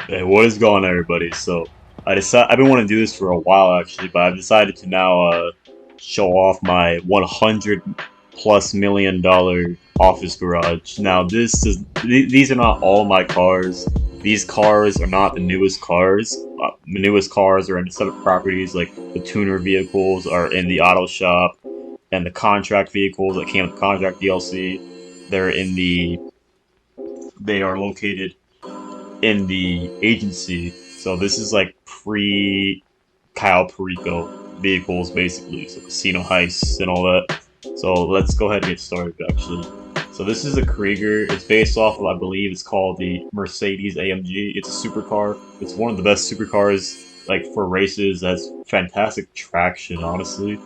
Hey, what is going on, everybody? I've been wanting to do this for a while actually, but I've decided to now show off my 100+ million office garage. Now, these are not all my cars. These cars are not the newest cars. The newest cars are in separate properties, like the tuner vehicles are in the auto shop, and the contract vehicles that came with the contract DLC, they're in the they are located in the agency. So this is like pre Kyle Perico vehicles, basically. So casino heists and all that. So let's go ahead and get started, actually. So this is a Krieger. It's based off of, I believe, it's called the Mercedes AMG. It's a supercar. It's one of the best supercars, like for races. Has fantastic traction, honestly.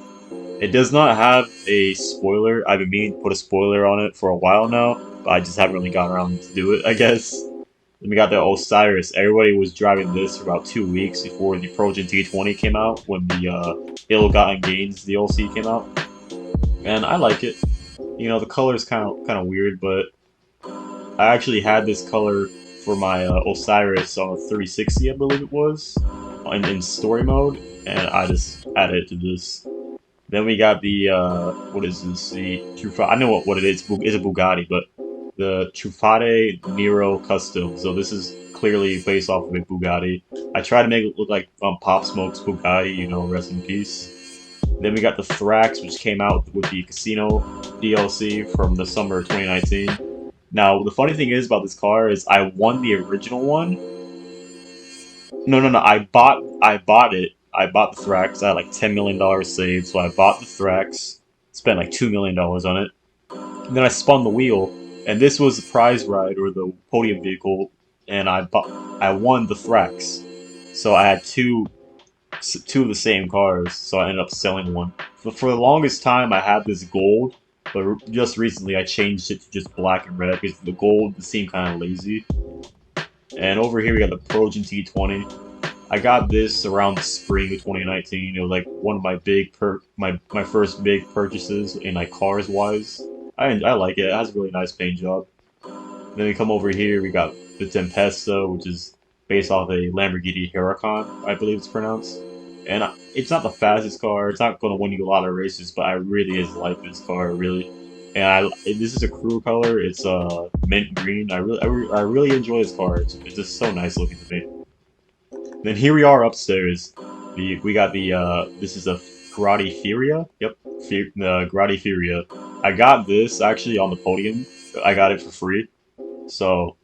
It does not have a spoiler. I've been meaning to put a spoiler on it for a while now, but I just haven't really gotten around to do it, I guess. Then we got the Osiris. Everybody was driving this for about 2 weeks before the Progen T20 came out, when the Ill-Gotten Gains DLC came out, and I like it. You know, the color is kind of weird, but I actually had this color for my Osiris on a 360, I believe it was, in story mode, and I just added it to this. Then we got the what is this? The Truffaut. I know what it is. It's a Bugatti, but the Truffade Nero Custom. So this is clearly based off of a Bugatti. I tried to make it look like Pop Smoke's Bugatti. You know, rest in peace. Then we got the Thrax, which came out with the Casino DLC from the summer of 2019. Now, the funny thing is about this car is I won the original one. No, no, no. I bought it. I bought the Thrax. I had like $10 million saved, so I bought the Thrax. Spent like $2 million on it. And then I spun the wheel, and this was the prize ride or the podium vehicle, and I won the Thrax. So I had two of the same cars, so I ended up selling one. But for the longest time, I had this gold, but just recently I changed it to just black and red because the gold seemed kind of lazy. And over here we got the Progen T20. I got this around the spring of 2019. It was like one of my my first big purchases in like cars wise. I like it. It has a really nice paint job. Then we come over here. We got the Tempesta, which is based off a Lamborghini Huracan, I believe it's pronounced. And it's not the fastest car. It's not going to win you a lot of races, but I really is like this car really. And this is a crew color. It's mint green. I really enjoy this car. It's just so nice looking to me. Then here we are upstairs. We got the this is a Karate Furia. Yep, the Karate Furia. I got this actually on the podium. I got it for free. So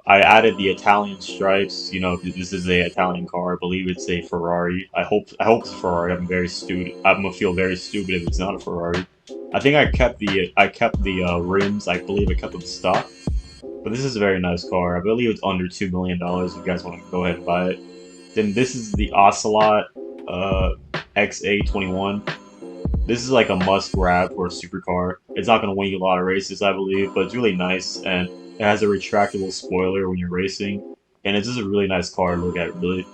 I added the Italian stripes. You know, this is a Italian car. I believe it's a Ferrari. I hope it's a Ferrari. I'm very stupid. I'm gonna feel very stupid if it's not a Ferrari. I think I kept the rims. I believe I kept them stock. But this is a very nice car. I believe it's under $2 million. If you guys want to go ahead and buy it. Then this is the Ocelot XA21. This is like a must grab for a supercar. It's not going to win you a lot of races, I believe, but it's really nice, and it has a retractable spoiler when you're racing, and it's just a really nice car to look at, really.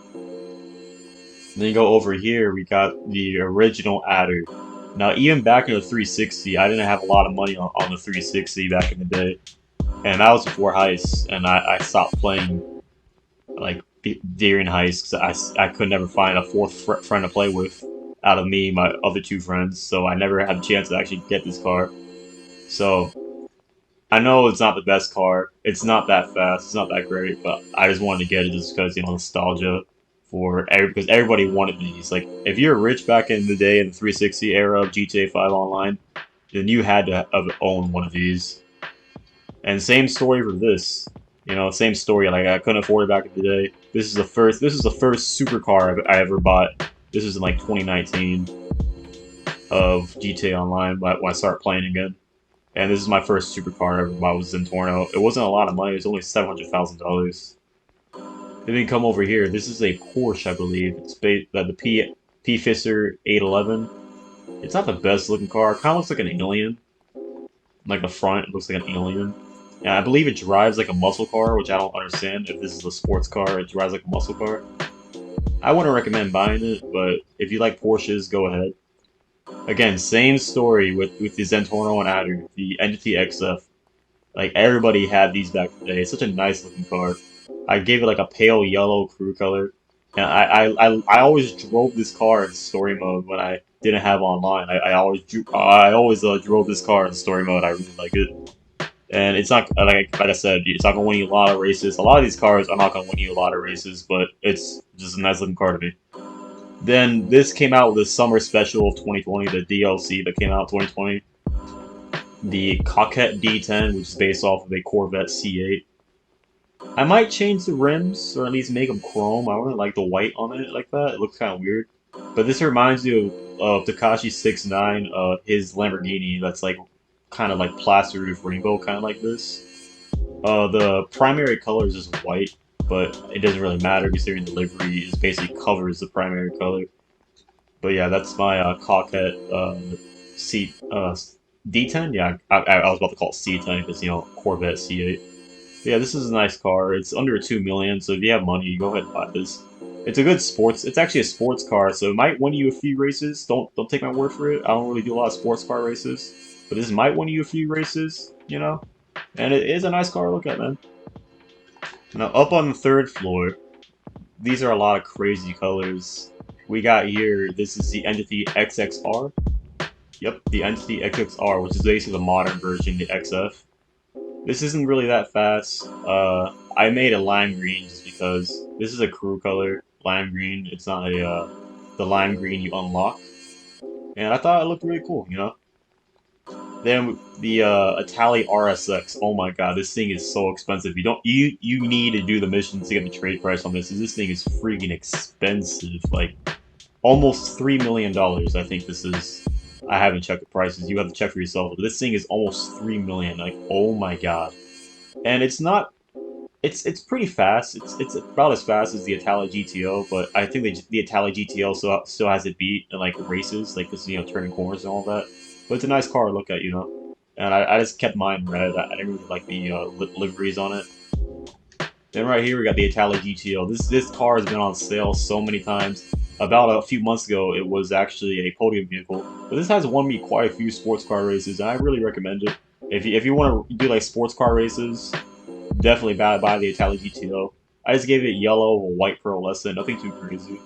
Then you go over here, we got the original Adder. Now, even back in the 360, I didn't have a lot of money on the 360 back in the day, and that was before Heist, and I stopped playing like during Heist because I could never find a fourth friend to play with out of me, my other two friends, so I never had a chance to actually get this car. So I know it's not the best car. It's not that fast. It's not that great, but I just wanted to get it just because, nostalgia because everybody wanted these. Like, if you're rich back in the day in the 360 era of GTA 5 Online, then you had to have owned one of these. And same story for this. Same story. Like, I couldn't afford it back in the day. This is the first supercar I ever bought. This was in like 2019 of GTA Online when I started playing again. And this is my first supercar I ever bought was Zentorno. It wasn't a lot of money. It was only $700,000. Then we come over here. This is a Porsche, I believe. It's the P Fisher 811. It's not the best looking car. It kind of looks like an alien. Like the front, it looks like an alien. And I believe it drives like a muscle car, which I don't understand. If this is a sports car, it drives like a muscle car. I wouldn't recommend buying it, but if you like Porsches, go ahead. Again, same story with the Zentorno and Adder, the Entity XF. Like, everybody had these back in the day. It's such a nice looking car. I gave it like a pale yellow crew color. And I always drove this car in story mode when I didn't have online. I always drove this car in story mode. I really like it. And it's not like I said, it's not gonna win you a lot of races. A lot of these cars are not gonna win you a lot of races, but it's just a nice looking car to me. Then this came out with the summer special of 2020, the DLC that came out 2020. The Coquette D10, which is based off of a Corvette C8. I might change the rims, or at least make them chrome. I wouldn't like the white on it like that. It looks kind of weird. But this reminds me of Takashi 69, his Lamborghini that's like kind of like plastered with rainbow, kind of like this. The primary color is just white, but it doesn't really matter considering the livery is basically covers the primary color. But yeah, that's my Coquette C D10. Yeah, I was about to call it C10 because Corvette C8. Yeah, this is a nice car. It's under 2 million, so if you have money, go ahead and buy this. It's a good sports. It's actually a sports car, so it might win you a few races. Don't take my word for it. I don't really do a lot of sports car races, but this might win you a few races, And it is a nice car to look at, man. Now up on the third floor, these are a lot of crazy colors. We got here. This is the Entity XXR. Yep, the Entity XXR, which is basically the modern version, the XF. This isn't really that fast. I made a lime green just because this is a crew color, lime green. It's not the lime green you unlock, and I thought it looked really cool. Then the Itali RSX. Oh my god, this thing is so expensive. You need to do the missions to get the trade price on this. This thing is freaking expensive, like almost $3 million. I think this is. I haven't checked the prices. You have to check for yourself. But this thing is almost 3 million. Like, oh my god. And it's not. It's pretty fast. It's about as fast as the Itali GTO, but I think the Itali GTO still has it beat in like races, like this turning corners and all that. But it's a nice car to look at. And I just kept mine red. I didn't really like the liveries on it. Then right here we got the Itali GTO. This car has been on sale so many times. About a few months ago, it was actually a podium vehicle, but this has won me quite a few sports car races, and I really recommend it. If you want to do like sports car races, definitely buy the Itali GTO. I just gave it yellow or white pearlescent, nothing too crazy.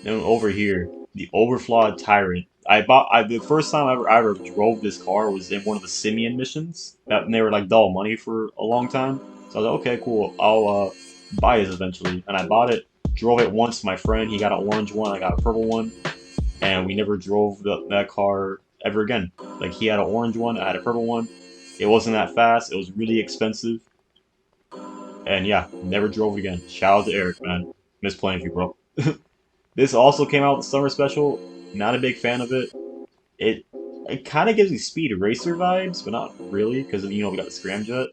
Then over here, the Overflawed Tyrant. The first time I ever drove this car was in one of the Simeon missions. And they were like dull money for a long time. So I was like, okay, cool. I'll buy this eventually. And I bought it, drove it once. My friend, he got an orange one, I got a purple one, and we never drove that car ever again. Like he had an orange one, I had a purple one. It wasn't that fast. It was really expensive. And yeah, never drove again. Shout out to Eric, man. Miss playing with you, bro. This also came out with the summer special. Not a big fan of it. It it kind of gives me Speed Racer vibes, but not really, because we got the scramjet.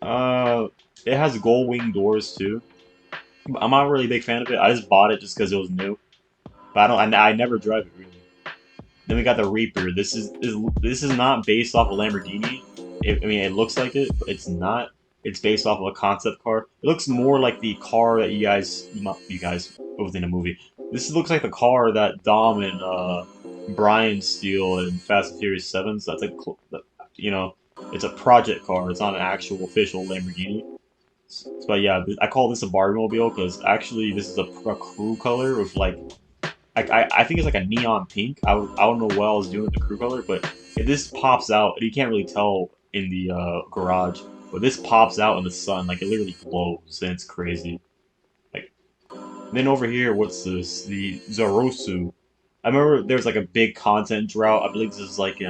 Uh, it has gold wing doors too. But I'm not really a big fan of it. I just bought it just because it was new. But I never drive it really. Then we got the Reaper. This is not based off a Lamborghini. I mean, it looks like it, but it's not. It's based off of a concept car. It looks more like the car that not you guys, it was in a movie. This looks like the car that Dom and Brian steal in Fast and Furious 7. So that's you know, it's a project car. It's not an actual official Lamborghini. But yeah, I call this a Barbie mobile because actually this is a crew color with like I think it's like a neon pink. I don't know what I was doing with the crew color, but this pops out. You can't really tell in the garage, but this pops out in the sun. Like it literally glows, and it's crazy. Like then over here, what's this? The Zorosu. I remember there was like a big content drought. I believe this is like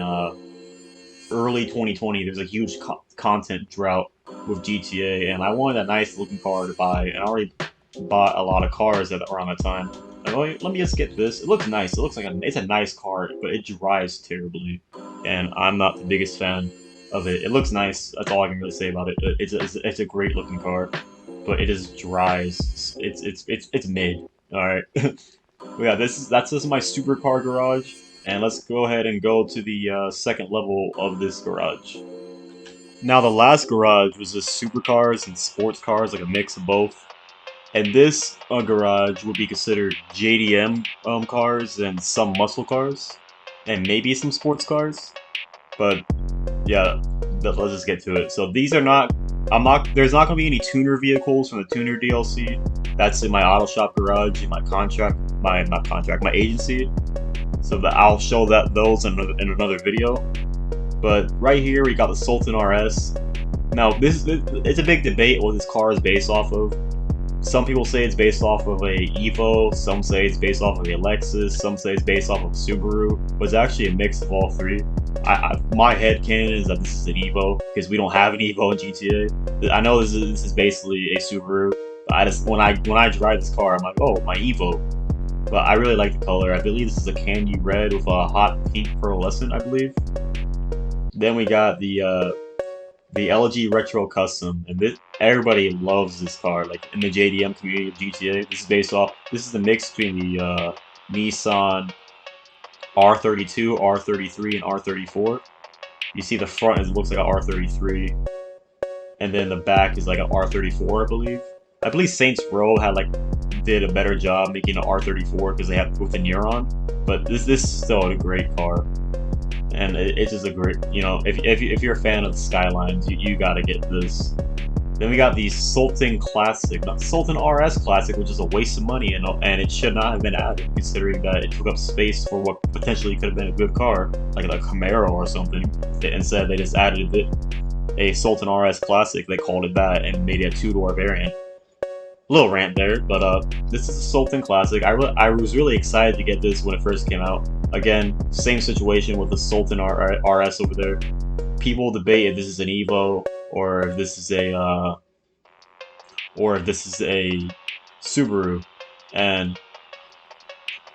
early 2020. There's a huge content drought with GTA, and I wanted a nice looking car to buy, and I already bought a lot of cars around that time. Like, oh, let me just get this. It looks nice. It looks like it's a nice car, but it drives terribly, and I'm not the biggest fan of it. It looks nice. That's all I can really say about it. It's a great looking car, but it just drives. It's mid. All right. Yeah, that's just my supercar garage, and let's go ahead and go to the second level of this garage. Now the last garage was just supercars and sports cars, like a mix of both. And this garage would be considered JDM cars and some muscle cars, and maybe some sports cars. But yeah, let's just get to it. So these are not There's not gonna be any tuner vehicles from the tuner DLC. That's in my auto shop garage, in my contract, my not contract, my agency. So that I'll show those in another video. But right here we got the Sultan RS. Now it's a big debate what this car is based off of. Some people say it's based off of a Evo, some say it's based off of a Lexus, some say it's based off of a Subaru, but it's actually a mix of all three. My headcanon is that this is an Evo, because we don't have an Evo in GTA. I know this is basically a Subaru, but I just when I drive this car, I'm like, oh, my Evo. But I really like the color. I believe this is a candy red with a hot pink pearlescent, I believe. Then we got the LG Retro Custom, and everybody loves this car. Like in the JDM community of GTA, this is the mix between the Nissan R32, R33, and R34. You see the front looks like an R33, and then the back is like an R34, I believe. I believe Saints Row did a better job making an R34 because they have with the Neuron, but this is still a great car. And it's just a great, if you're a fan of the Skylines, you gotta get this. Then we got the Sultan Classic, not Sultan RS Classic, which is a waste of money, and it should not have been added, considering that it took up space for what potentially could have been a good car, like a Camaro or something. Instead, they just added a Sultan RS Classic, they called it that, and made it a two-door variant. Little rant there, but this is a Sultan Classic. I was really excited to get this when it first came out. Again, same situation with the Sultan RS over there. People debate if this is an Evo or if this is a Subaru, and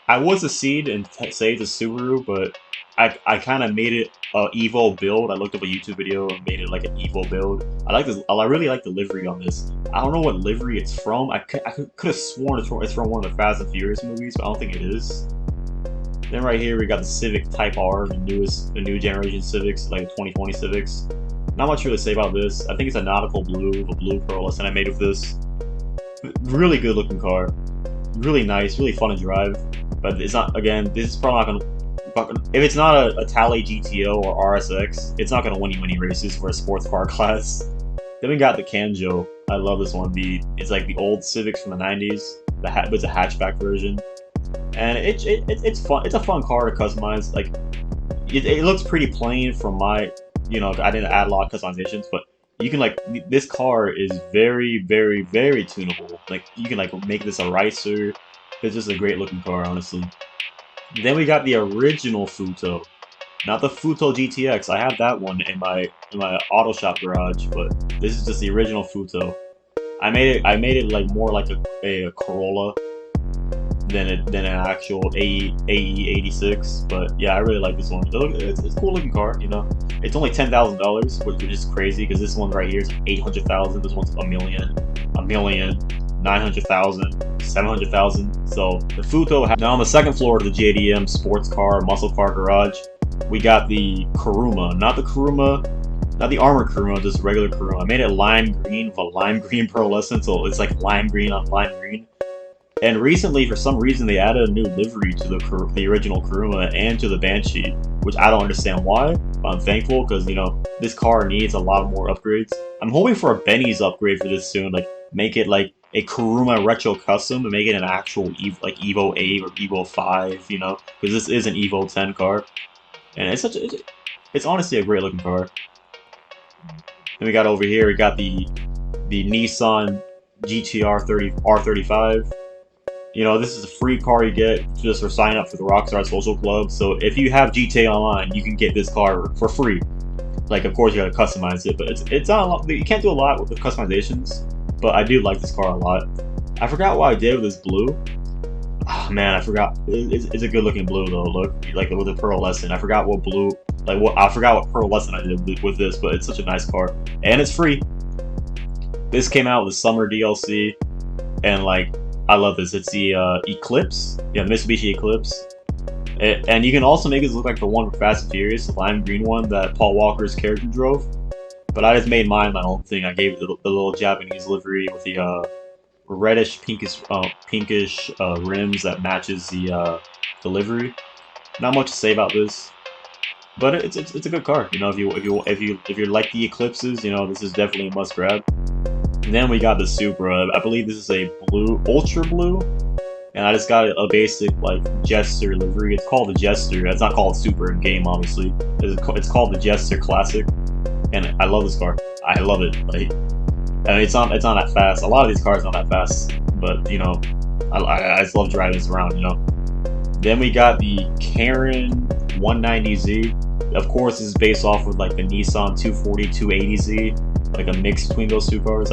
I would secede and say it's a Subaru, but I kind of made it a Evo build. I looked up a YouTube video and made it like an Evo build. I really like the livery on this. I don't know what livery it's from. I could have sworn it's from one of the Fast and Furious movies, but I don't think it is. Then right here we got the Civic Type R, the new generation Civics, like the 2020 Civics. Not much really to say about this. I think it's a nautical blue with a blue pearlescent I made with this. Really good looking car. Really nice, really fun to drive. But it's not, again, this is probably not gonna, if it's not a Tally GTO or RSX, it's not gonna win you any races for a sports car class. Then we got the Kanjo. I love this one. It's like the old Civics from the 90s. But it's a hatchback version. And it's fun. It's a fun car to customize. Like it looks pretty plain from my, I didn't add a lot of customizations, but you can this car is very, very, very tunable. Like you can make this a racer. It's just a great looking car, honestly. Then we got the original Futo, not the Futo GTX. I have that one in my auto shop garage, but this is just the original Futo. I made it more like a Corolla than an actual AE86, but yeah, I really like this one. It's a cool looking car, It's only $10,000, which is crazy because this one right here is 800,000. This one's a million, 900,000, 700,000. So the Futo. Now on the second floor of the JDM sports car muscle car garage, we got the Kuruma, not the armored Kuruma, just regular Kuruma. I made it lime green with a lime green pearlescent, so it's like lime green on lime green. And recently, for some reason, they added a new livery to the original Kuruma and to the Banshee, which I don't understand why, but I'm thankful because, this car needs a lot more upgrades. I'm hoping for a Benny's upgrade for this soon, make it like a Kuruma Retro Custom and make it an actual Evo 8 or Evo 5, because this is an Evo 10 car. And it's honestly a great looking car. Then we got over here, we got the Nissan GTR R35. This is a free car you get just for signing up for the Rockstar Social Club. So if you have GTA Online, you can get this car for free. Of course, you gotta customize it, but it's not a lot. You can't do a lot with the customizations. But I do like this car a lot. I forgot what I did with this blue. Oh man, I forgot. It's a good looking blue though. Look, with the pearlescent. I forgot what blue. I forgot what pearlescent I did with this, but it's such a nice car, and it's free. This came out with the summer DLC, and I love this. It's the Eclipse, the Mitsubishi Eclipse, and you can also make this look like the one from Fast and Furious, the lime green one that Paul Walker's character drove. But I just made mine my own thing. I gave it the little Japanese livery with the reddish pinkish rims that matches the livery. Not much to say about this. But it's a good car. You know, if you like the Eclipses, you know, this is definitely a must grab. And then we got the Supra. I believe this is a blue, ultra blue, and I just got a basic like Jester livery. It's called the Jester. It's not called Super in game, obviously. It's called the Jester Classic, and I love this car. I love it. Like, I mean, it's not that fast. A lot of these cars are not that fast, but you know, I just love driving this around. You know. Then we got the Karin 190Z. Of course, this is based off of like the Nissan 240 280Z, like a mix between those two cars.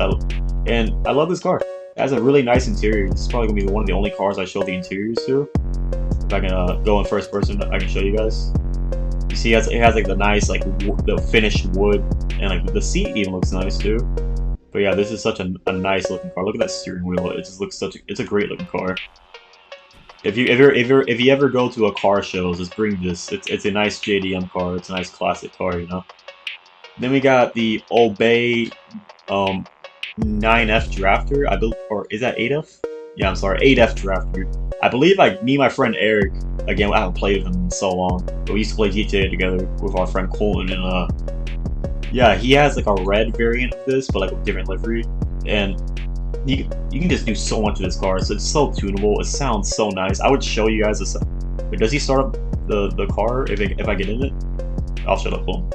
And I love this car. It has a really nice interior. This is probably gonna be one of the only cars I show the interiors to. If I can go in first person, I can show you guys. You see, it has like the nice like the finished wood, and like the seat even looks nice too. But yeah, this is such a nice looking car. Look at that steering wheel. It just looks it's a great looking car. If you ever go to a car show, just bring this. It's a nice JDM car. It's a nice classic car, you know. Then we got the Obey 9F Drafter. I believe, or is that 8F? Yeah, I'm sorry, 8F Drafter. I believe like me and my friend Eric. Again, I haven't played with him in so long, but we used to play GTA together with our friend Colton, and yeah, he has like a red variant of this, but like a different livery, and you can just do so much with this car. So it's so tunable. It sounds so nice. I would show you guys this. But does he start up the car if I get in it? I'll shut up, boom.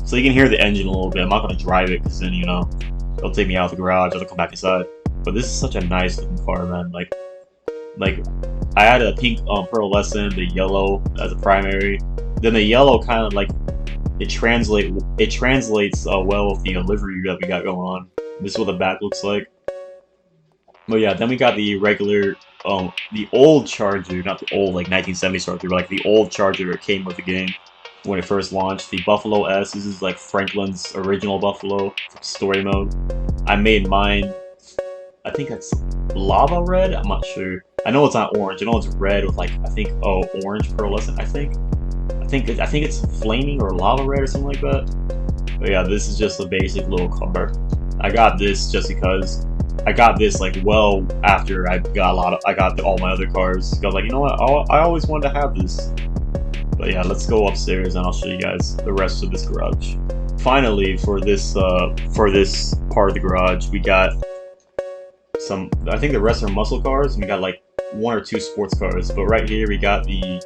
So you can hear the engine a little bit. I'm not gonna drive it because then you know it'll take me out of the garage. I'll come back inside. But this is such a nice looking car, man. Like I had a pink pearlescent, the yellow as a primary. Then the yellow kind of like it translates well with the livery that we got going on. This is what the back looks like. But yeah, then we got the regular, the old Charger, not the old like 1970s Charger, but like the old Charger that came with the game when it first launched. The Buffalo S. This is like Franklin's original Buffalo story mode. I made mine. I think that's lava red. I'm not sure. I know it's not orange. I know it's red with like I think orange pearlescent. I think it's flaming or lava red or something like that. But yeah, this is just a basic little car. I got this just because I got this like well after I got all my other cars. I was like, you know what? I always wanted to have this. But yeah, let's go upstairs and I'll show you guys the rest of this garage. Finally, for this part of the garage, we got some. I think the rest are muscle cars. And we got like 1 or 2 sports cars. But right here we got the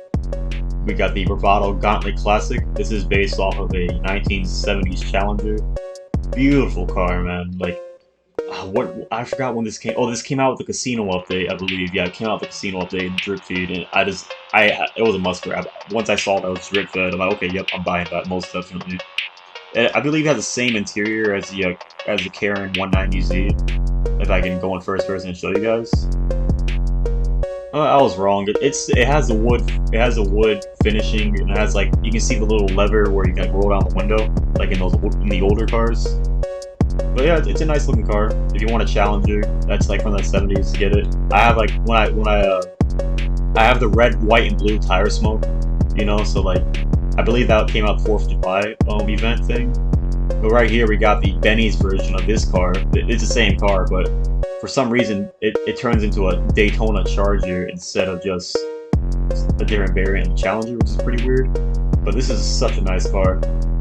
Bravado Gauntlet Classic. This is based off of a 1970s Challenger. Beautiful car, man. Like, what I forgot when this came. Oh, this came out with the casino update, I believe. Yeah, it came out with the casino update in Drip Feed, and it was a must grab. Once I saw that it was Drip Fed, I'm like, okay, yep, I'm buying that most definitely. I believe it has the same interior as the Karin 190Z. If I can go in first person and show you guys. I was wrong. It has a wood finishing, and it has like you can see the little lever where you can like, roll down the window, like in the older cars. But yeah, it's a nice looking car. If you want a Challenger, that's like from the 70s, get it. I have like I have the red, white, and blue tire smoke, you know. So like I believe that came out 4th of July event thing. But right here we got the Benny's version of this car. It's the same car, but for some reason, it turns into a Daytona Charger instead of just a different variant of Challenger, which is pretty weird. But this is such a nice car.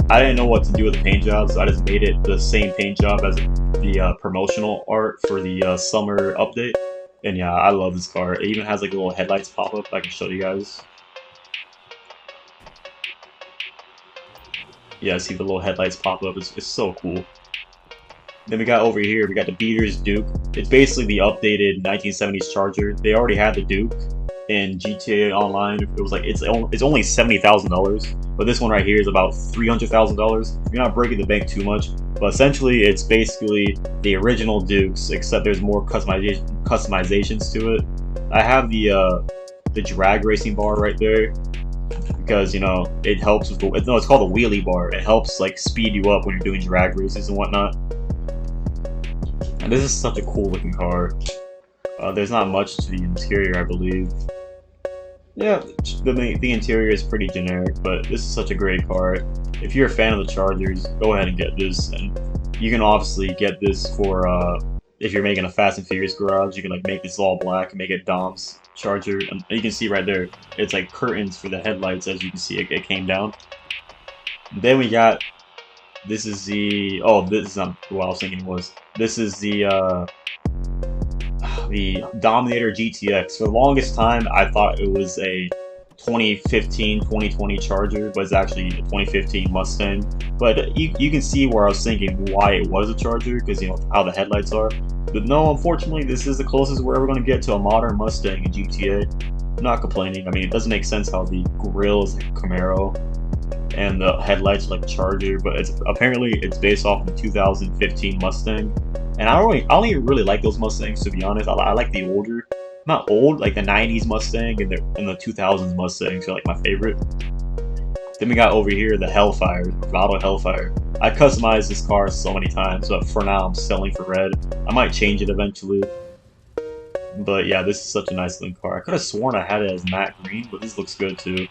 I didn't know what to do with the paint job, so I just made it the same paint job as the promotional art for the summer update. And yeah, I love this car. It even has like little headlights pop up. I can show you guys. Yeah, see the little headlights pop up. It's so cool. Then we got over here, we got the Beaters Duke. It's basically the updated 1970s Charger. They already had the Duke in GTA Online. It was like it's only $70,000, but this one right here is about $300,000. You're not breaking the bank too much, but essentially it's basically the original Dukes, except there's more customizations to it. I have the drag racing bar right there because you know it helps with it's called the wheelie bar. It helps like speed you up when you're doing drag races and whatnot. And this is such a cool looking car. There's not much to the interior, I believe. Yeah, the interior is pretty generic, but this is such a great car. If you're a fan of the Chargers, go ahead and get this. And you can obviously get this for if you're making a Fast and Furious garage. You can like make this all black and make it Dom's Charger, and you can see right there, it's like curtains for the headlights. As you can see, it came down. Then we got, this is the, oh, this is not what I was thinking it was. This is the Dominator GTX. For the longest time, I thought it was a 2015-2020 Charger, but it's actually a 2015 Mustang. But you can see where I was thinking why it was a Charger, because you know how the headlights are. But no, unfortunately, this is the closest we're ever going to get to a modern Mustang in GTA. I'm not complaining. I mean, it doesn't make sense how the grille is like Camaro and the headlights are like Charger, but apparently it's based off the 2015 Mustang. And I don't even really like those Mustangs, to be honest. I like the older, not old, like the 90s Mustang and the 2000s Mustangs are like my favorite. Then we got over here the Hellfire, Bravado Hellfire. I customized this car so many times, but for now I'm selling for red. I might change it eventually. But yeah, this is such a nice looking car. I could have sworn I had it as matte green, but this looks good too.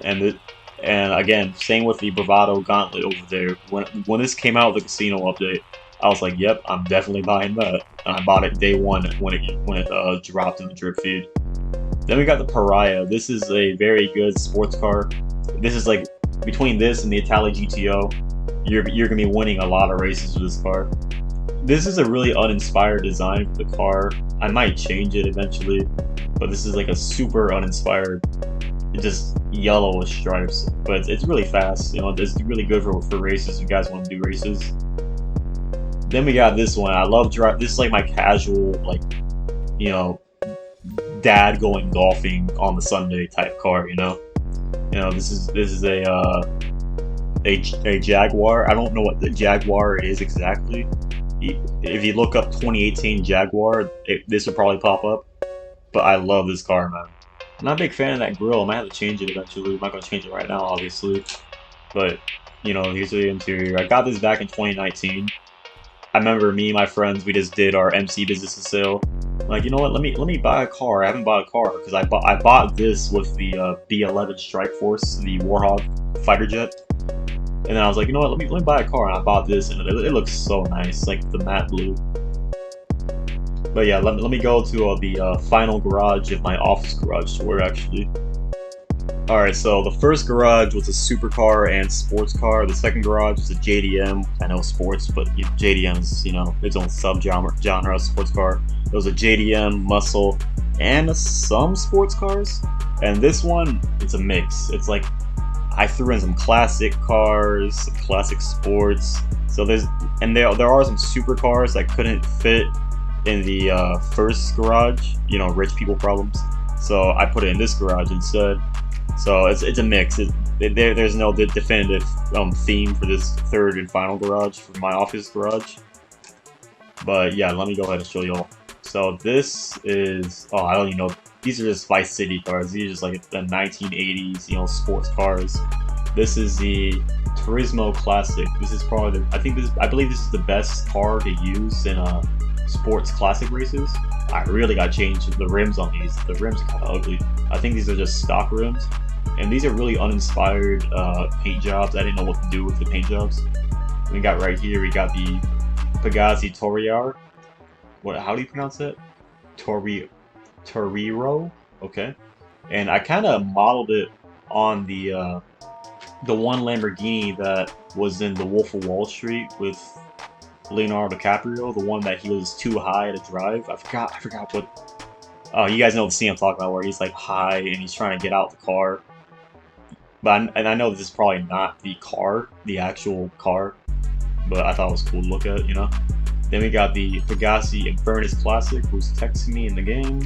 And again, same with the Bravado Gauntlet over there. When this came out with the casino update, I was like, yep, I'm definitely buying that. And I bought it day one when it dropped in the drip feed. Then we got the Pariah. This is a very good sports car. This is like, between this and the Italia GTO, you're gonna be winning a lot of races with this car. This is a really uninspired design for the car. I might change it eventually, but this is like a super uninspired, just yellowish stripes. But it's really fast. You know, it's really good for races. If you guys want to do races. Then we got this one. I love drive. This is like my casual, like, you know, dad going golfing on the Sunday type car. You know, this is a Jaguar. I don't know what the Jaguar is exactly. If you look up 2018 Jaguar, this would probably pop up. But I love this car, man. I'm not a big fan of that grille. I might have to change it eventually. I'm not gonna change it right now, obviously. But you know, here's the interior. I got this back in 2019. I remember me and my friends, we just did our MC business sale. Like, you know what? Let me buy a car. I haven't bought a car because I bought this with the B11 Strike Force, the Warhawk fighter jet. And then I was like, you know what? Let me buy a car, and I bought this, and it looks so nice, like the matte blue. But yeah, let me go to the final garage of my office garage tour, actually. Alright, so the first garage was a supercar and sports car. The second garage was a JDM. I know sports, but JDM is, you know, its own genre of sports car. It was a JDM, muscle, and some sports cars. And this one, it's a mix. It's like, I threw in some classic cars, some classic sports. So there are some supercars that couldn't fit in the first garage, you know, rich people problems. So I put it in this garage instead. So it's a mix. There's no definitive theme for this third and final garage, for my office garage. But yeah, let me go ahead and show y'all. So this is, oh, I don't even know. These are just Vice City cars. These are just like the 1980s, you know, sports cars. This is the Turismo Classic. This is probably I believe this is the best car to use in sports classic races. I really got to change the rims on these. The rims are kind of ugly. I think these are just stock rims. And these are really uninspired paint jobs. I didn't know what to do with the paint jobs. We got right here, we got the Pegassi Torriar. How do you pronounce it? Toriro? Okay. And I kind of modeled it on the one Lamborghini that was in The Wolf of Wall Street with Leonardo DiCaprio, the one that he was too high to drive. I forgot what. Oh, you guys know the scene I'm talking about, where he's like high and he's trying to get out the car. But I know this is probably not the car, the actual car, but I thought it was cool to look at, you know. Then we got the Pegassi Infernus Classic, who's texting me in the game.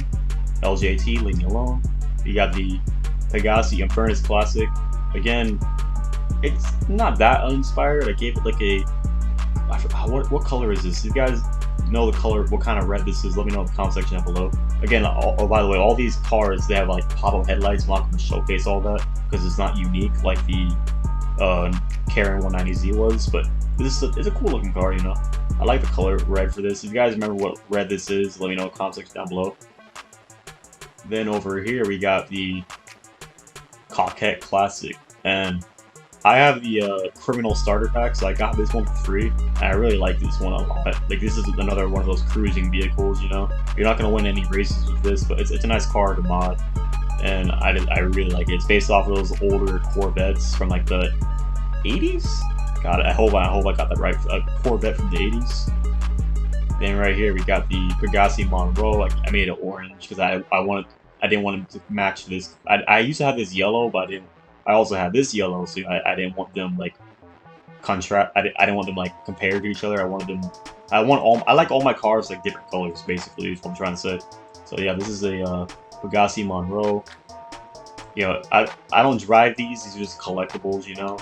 LJT, leave me alone. We got the Pegassi Infernus Classic. Again, it's not that uninspired. I gave it like a, what color is this? If you guys know the color, what kind of red this is, let me know in the comment section down below. Again, oh, by the way, all these cars, they have like pop-up headlights. I'm not going to showcase all that because it's not unique like the Karin 190Z was, but it's a cool looking car, you know. I like the color red for this. If you guys remember what red this is, let me know in the comment section down below. Then over here we got the Coquette Classic, and I have the criminal starter pack, so I got this one for free. And I really like this one a lot. Like this is another one of those cruising vehicles, you know. You're not gonna win any races with this, but it's a nice car to mod, and I really like it. It's based off of those older Corvettes from like the 80s. God, I hope I got that right. A Corvette from the 80s. Then right here we got the Pegasi Monroe. I made it orange because I didn't want it to match this. I used to have this yellow, but I also had this yellow, so I didn't want them like contrast. I didn't want them like compared to each other. I wanted them. I like all my cars like different colors, basically. Is what I'm trying to say. So yeah, this is a Pegasi Monroe. You know, I don't drive these. These are just collectibles, you know.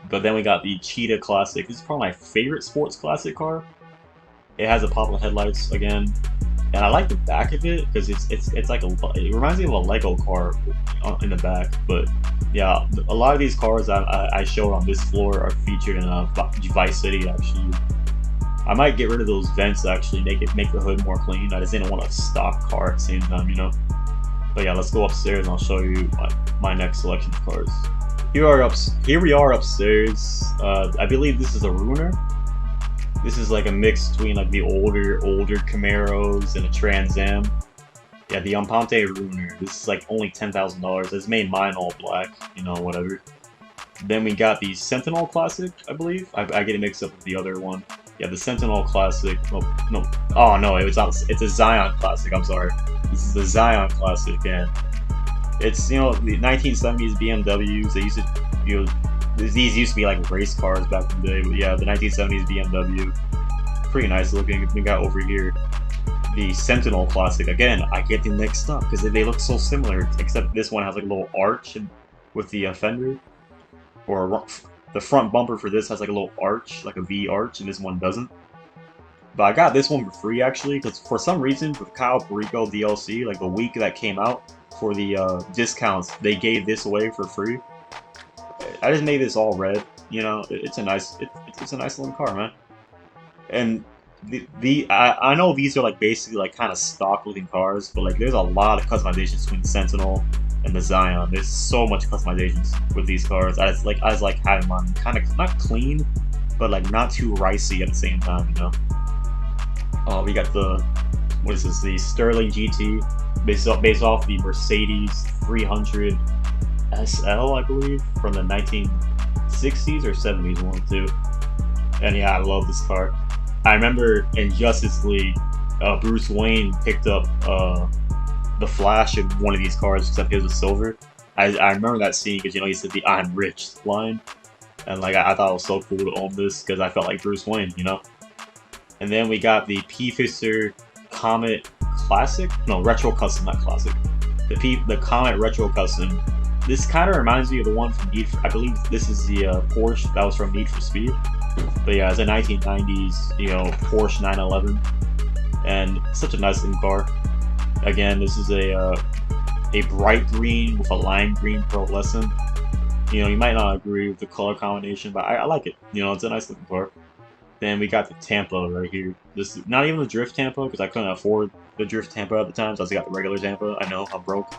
But then we got the Cheetah Classic. This is probably my favorite sports classic car. It has the pop-up headlights again, and I like the back of it because it's like it reminds me of a Lego car in the back. But yeah, a lot of these cars I showed on this floor are featured in Vice City. Actually, I might get rid of those vents. Actually, make the hood more clean. I just didn't want a stock car at the same time, you know. But yeah, let's go upstairs and I'll show you my next selection of cars. Here we are upstairs. I believe this is a Ruiner. This is like a mix between like the older Camaros and a Trans Am. Yeah, the Ampante Ruiner. This is like only $10,000. It's made mine all black, you know, whatever. Then we got the Sentinel Classic, I believe. I get it mixed up with the other one. Yeah, the Sentinel Classic. No. Oh no, it's a Zion Classic. I'm sorry. This is the Zion Classic, and it's, you know, the 1970s BMWs. They used to, you know, these used to be like race cars back in the day, but yeah, the 1970s BMW, pretty nice looking. We got over here the Sentinel Classic. Again, I get them mixed up because they look so similar, except this one has like a little arch with the fender, or the front bumper for this has like a little arch, like a V arch, and this one doesn't. But I got this one for free actually, because for some reason with Kyle Perico DLC, like the week that came out for the discounts, they gave this away for free. I just made this all red, you know. It's a nice looking car, man. And I know these are like basically like kind of stock looking cars, but like there's a lot of customizations between the Sentinel and the Zion. There's so much customizations with these cars. I just like having mine kind of not clean, but like not too ricey at the same time, you know. We got the, what is this? The Sterling GT, based off the Mercedes 300 SL, I believe, from the 1960s or 70s, one or two. And yeah, I love this car. I remember in Justice League, Bruce Wayne picked up the Flash in one of these cars, except his was silver. I remember that scene because, you know, he said the "I'm rich" line, and like I thought it was so cool to own this because I felt like Bruce Wayne, you know. And then we got the P-Fixer Comet Classic, no, Retro Custom, not Classic. The Comet Retro Custom. This kind of reminds me of the one from Need for, I believe this is the Porsche that was from Need for Speed. But yeah, it's a 1990s, you know, Porsche 911, and such a nice looking car. Again, this is a bright green with a lime green pearlescent. You know, you might not agree with the color combination, but I like it. You know, it's a nice looking car. Then we got the Tampa right here. This is not even the Drift Tampa because I couldn't afford the Drift Tampa at the time, so I just got the regular Tampa. I know, I'm broke.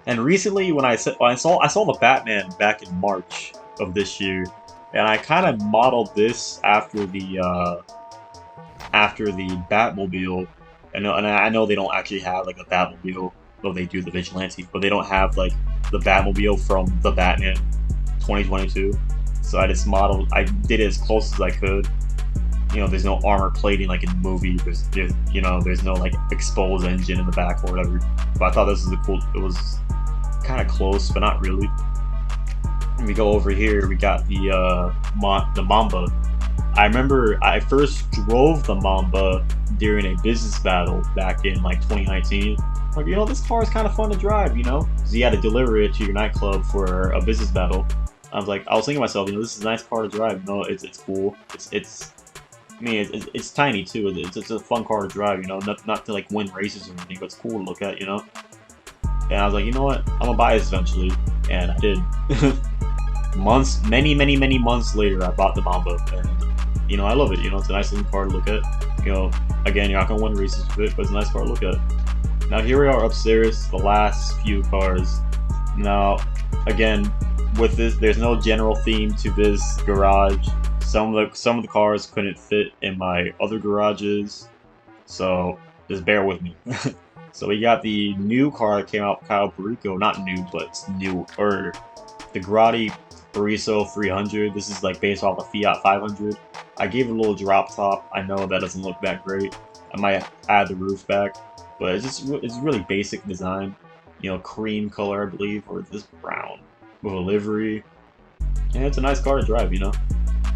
And recently, when I saw the Batman back in March of this year, and I kind of modeled this after the Batmobile. And I know they don't actually have like a Batmobile, though they do the Vigilante, but they don't have like the Batmobile from the Batman 2022. So I just I did it as close as I could. You know, there's no armor plating like in the movie. There's no like exposed engine in the back or whatever. But I thought this was it was kind of close, but not really. And we go over here, we got the Mamba. I remember I first drove the Mamba during a business battle back in like 2019. Like, you know, this car is kind of fun to drive, you know? So you had to deliver it to your nightclub for a business battle. I was thinking to myself, you know, this is a nice car to drive. You know, it's cool. It's tiny too. It's a fun car to drive. You know, not to like win races or anything, but it's cool to look at. You know. And I was like, you know what? I'm gonna buy this eventually, and I did. Many months later, I bought the Mamba, and you know, I love it. You know, it's a nice little car to look at. You know, again, you're not gonna win races with it, but it's a nice car to look at. Now here we are upstairs, the last few cars. Now, again, with this, there's no general theme to this garage. Some of the cars couldn't fit in my other garages, so just bear with me. So we got the new car that came out, Kyle Perico, not new, but it's new, or the Grotti Bariso 300. This is like based off the Fiat 500. I gave it a little drop top. I know that doesn't look that great. I might add the roof back, but it's really basic design. You know, cream color, I believe, or this brown with a livery. And it's a nice car to drive, you know.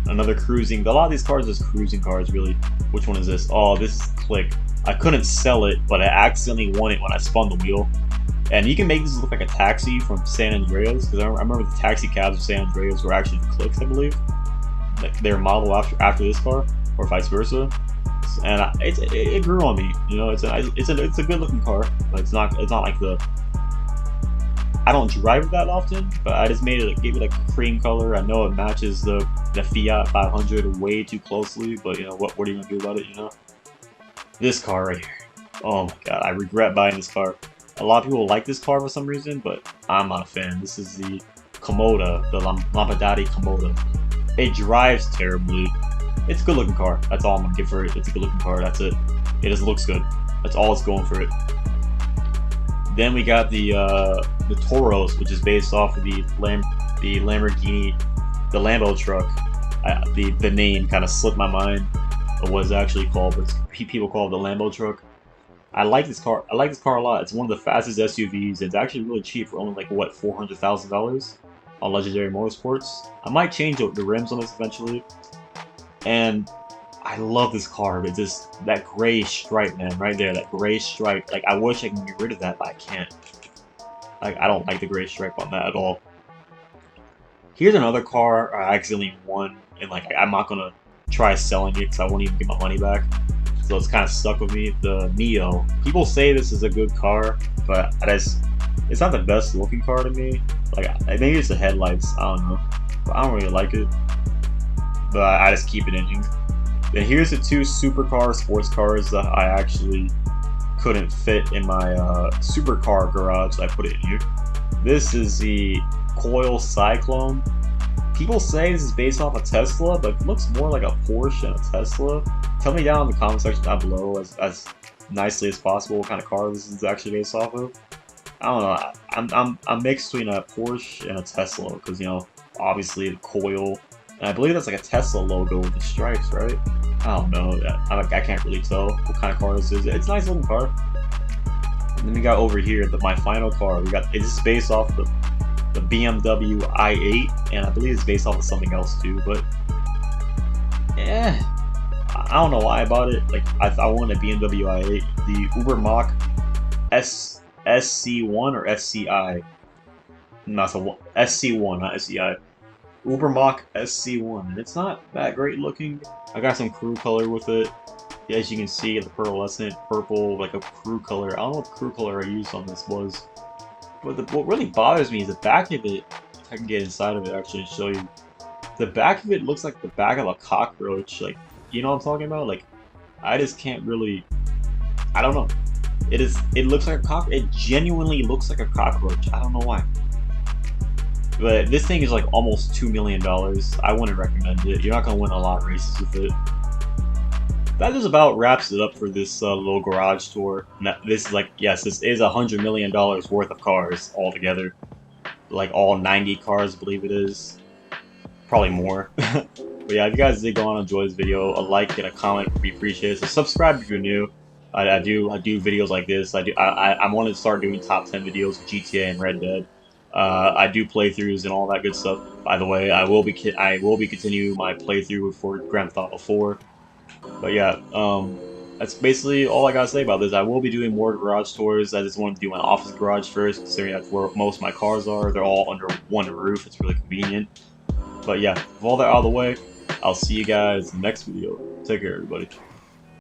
Another cruising. A lot of these cars are just cruising cars, really. Which one is this? Oh, this is Click. I couldn't sell it, but I accidentally won it when I spun the wheel. And you can make this look like a taxi from San Andreas, because I remember the taxi cabs of San Andreas were actually Clicks, I believe. Like they're modeled after this car, or vice versa. And it grew on me. You know, it's a good looking car. But it's not like the. I don't drive it that often, but I just made it, gave it a cream color. I know it matches the Fiat 500 way too closely, but you know what are you gonna do about it? You know. This car right here. Oh my god, I regret buying this car. A lot of people like this car for some reason, but I'm not a fan. This is the Komoda, the Lampadati Komoda. It drives terribly. It's a good looking car. That's all I'm gonna give for it. It's a good looking car. That's it. It just looks good. That's all it's going for it. Then we got the Toros, which is based off of the Lamborghini, the Lambo truck. The name kind of slipped my mind of what it's actually called, but people call it the Lambo truck. I like this car. I like this car a lot. It's one of the fastest SUVs. It's actually really cheap for only like what, $400,000 on Legendary Motorsports. I might change the rims on this eventually. And I love this car. It's just that gray stripe, man, right there. That gray stripe. Like I wish I could get rid of that, but I can't. Like I don't like the gray stripe on that at all. Here's another car I accidentally won, and like I'm not gonna try selling it because I won't even get my money back. So it's kind of stuck with me. The Mio. People say this is a good car, but it's not the best looking car to me. Like maybe it's the headlights. I don't know, but I don't really like it. But I just keep it in here. Then here's the two supercar sports cars that I actually couldn't fit in my supercar garage. So I put it in here. This is the Coil Cyclone. People say this is based off a Tesla, but it looks more like a Porsche than a Tesla. Tell me down in the comment section down below as nicely as possible what kind of car this is actually based off of. I don't know. I'm mixed between a Porsche and a Tesla because, you know, obviously the coil, and I believe that's like a Tesla logo with the stripes, right? I don't know. I can't really tell what kind of car this is. It's a nice looking car. And then we got over here my final car. This is based off the BMW i8, and I believe it's based off of something else too, but I don't know why I bought it. Like I wanted a BMW i8, the Uber Mach SC1 or SCI. Not so SC1, not SCI. Uber Mach SC1, and it's not that great looking. I got some crew color with it. As you can see, the pearlescent purple, like a crew color. I don't know what crew color I used on this was. But what really bothers me is the back of it. If I can get inside of it actually and show you. The back of it looks like the back of a cockroach. Like, you know what I'm talking about? Like, I just can't really. I don't know. It looks like a cockroach. It genuinely looks like a cockroach. I don't know why. But this thing is like almost $2 million. I wouldn't recommend it. You're not gonna win a lot of races with it. That just about wraps it up for this little garage tour. Now, this is like, yes, this is $100 million worth of cars altogether. Like all 90 cars, I believe it is. Probably more. But yeah, if you guys did go on and enjoy this video, a like and a comment would be appreciated. So subscribe if you're new. I do videos like this. I want to start doing top 10 videos of GTA and Red Dead. I do playthroughs and all that good stuff. By the way, I will be continuing my playthrough for Grand Theft Auto 4. But yeah, that's basically all I gotta say about this. I will be doing more garage tours. I just wanted to do my office garage first, considering that's where most of my cars are. They're all under one roof. It's really convenient. But yeah, with all that out of the way, I'll see you guys in the next video. Take care, everybody.